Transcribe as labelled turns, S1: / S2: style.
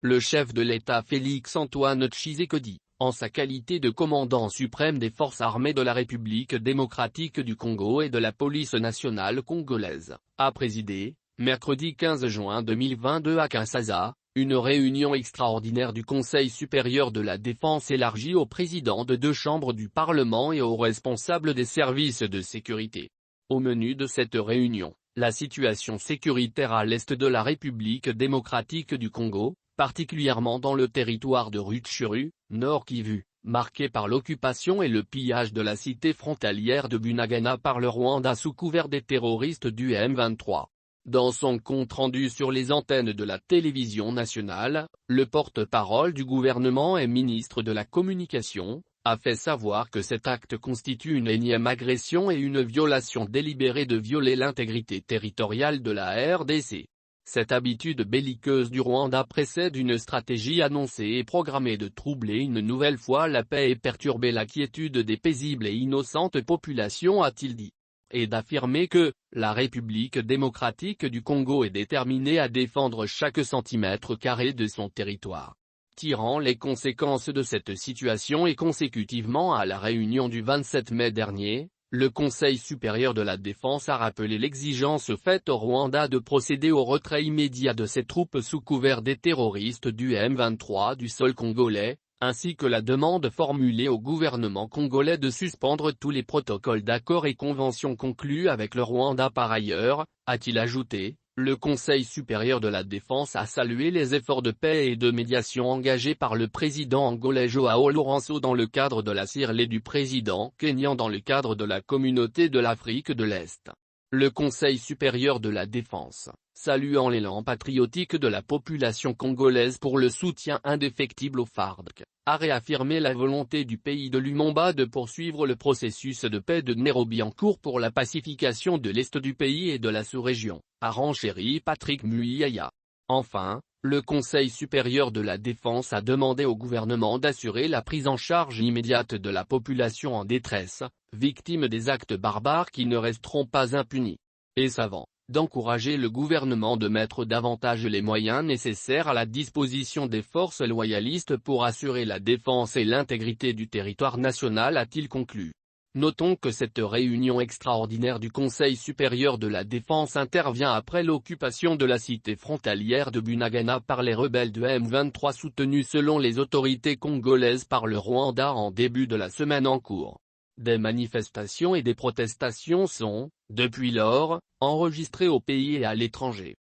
S1: Le chef de l'État Félix-Antoine Tshisekedi, en sa qualité de commandant suprême des forces armées de la République démocratique du Congo et de la police nationale congolaise, a présidé, mercredi 15 juin 2022 à Kinshasa, une réunion extraordinaire du Conseil supérieur de la défense élargie aux présidents de deux chambres du Parlement et aux responsables des services de sécurité. Au menu de cette réunion, la situation sécuritaire à l'est de la République démocratique du Congo, particulièrement dans le territoire de Rutshuru, Nord Kivu, marqué par l'occupation et le pillage de la cité frontalière de Bunagana par le Rwanda sous couvert des terroristes du M23. Dans son compte-rendu sur les antennes de la télévision nationale, le porte-parole du gouvernement et ministre de la Communication, a fait savoir que cet acte constitue une énième agression et une violation délibérée de violer l'intégrité territoriale de la RDC. Cette habitude belliqueuse du Rwanda précède une stratégie annoncée et programmée de troubler une nouvelle fois la paix et perturber la quiétude des paisibles et innocentes populations, a-t-il dit. Et d'affirmer que « la République démocratique du Congo est déterminée à défendre chaque centimètre carré de son territoire ». Tirant les conséquences de cette situation et consécutivement à la réunion du 27 mai dernier, le Conseil supérieur de la défense a rappelé l'exigence faite au Rwanda de procéder au retrait immédiat de ses troupes sous couvert des terroristes du M23 du sol congolais, ainsi que la demande formulée au gouvernement congolais de suspendre tous les protocoles d'accords et conventions conclus avec le Rwanda. Par ailleurs, a-t-il ajouté, le Conseil supérieur de la défense a salué les efforts de paix et de médiation engagés par le président angolais Joao Lourenço dans le cadre de la CIRLE du président kényan dans le cadre de la Communauté de l'Afrique de l'Est. Le Conseil supérieur de la défense, saluant l'élan patriotique de la population congolaise pour le soutien indéfectible aux FARDC, a réaffirmé la volonté du pays de Lumumba de poursuivre le processus de paix de Nairobi en cours pour la pacification de l'Est du pays et de la sous-région, a renchéri Patrick Muyaya. Enfin, le Conseil supérieur de la défense a demandé au gouvernement d'assurer la prise en charge immédiate de la population en détresse, victime des actes barbares qui ne resteront pas impunis. Et savant, d'encourager le gouvernement de mettre davantage les moyens nécessaires à la disposition des forces loyalistes pour assurer la défense et l'intégrité du territoire national, a-t-il conclu. Notons que cette réunion extraordinaire du Conseil supérieur de la défense intervient après l'occupation de la cité frontalière de Bunagana par les rebelles de M23 soutenus selon les autorités congolaises par le Rwanda en début de la semaine en cours. Des manifestations et des protestations sont, depuis lors, enregistrées au pays et à l'étranger.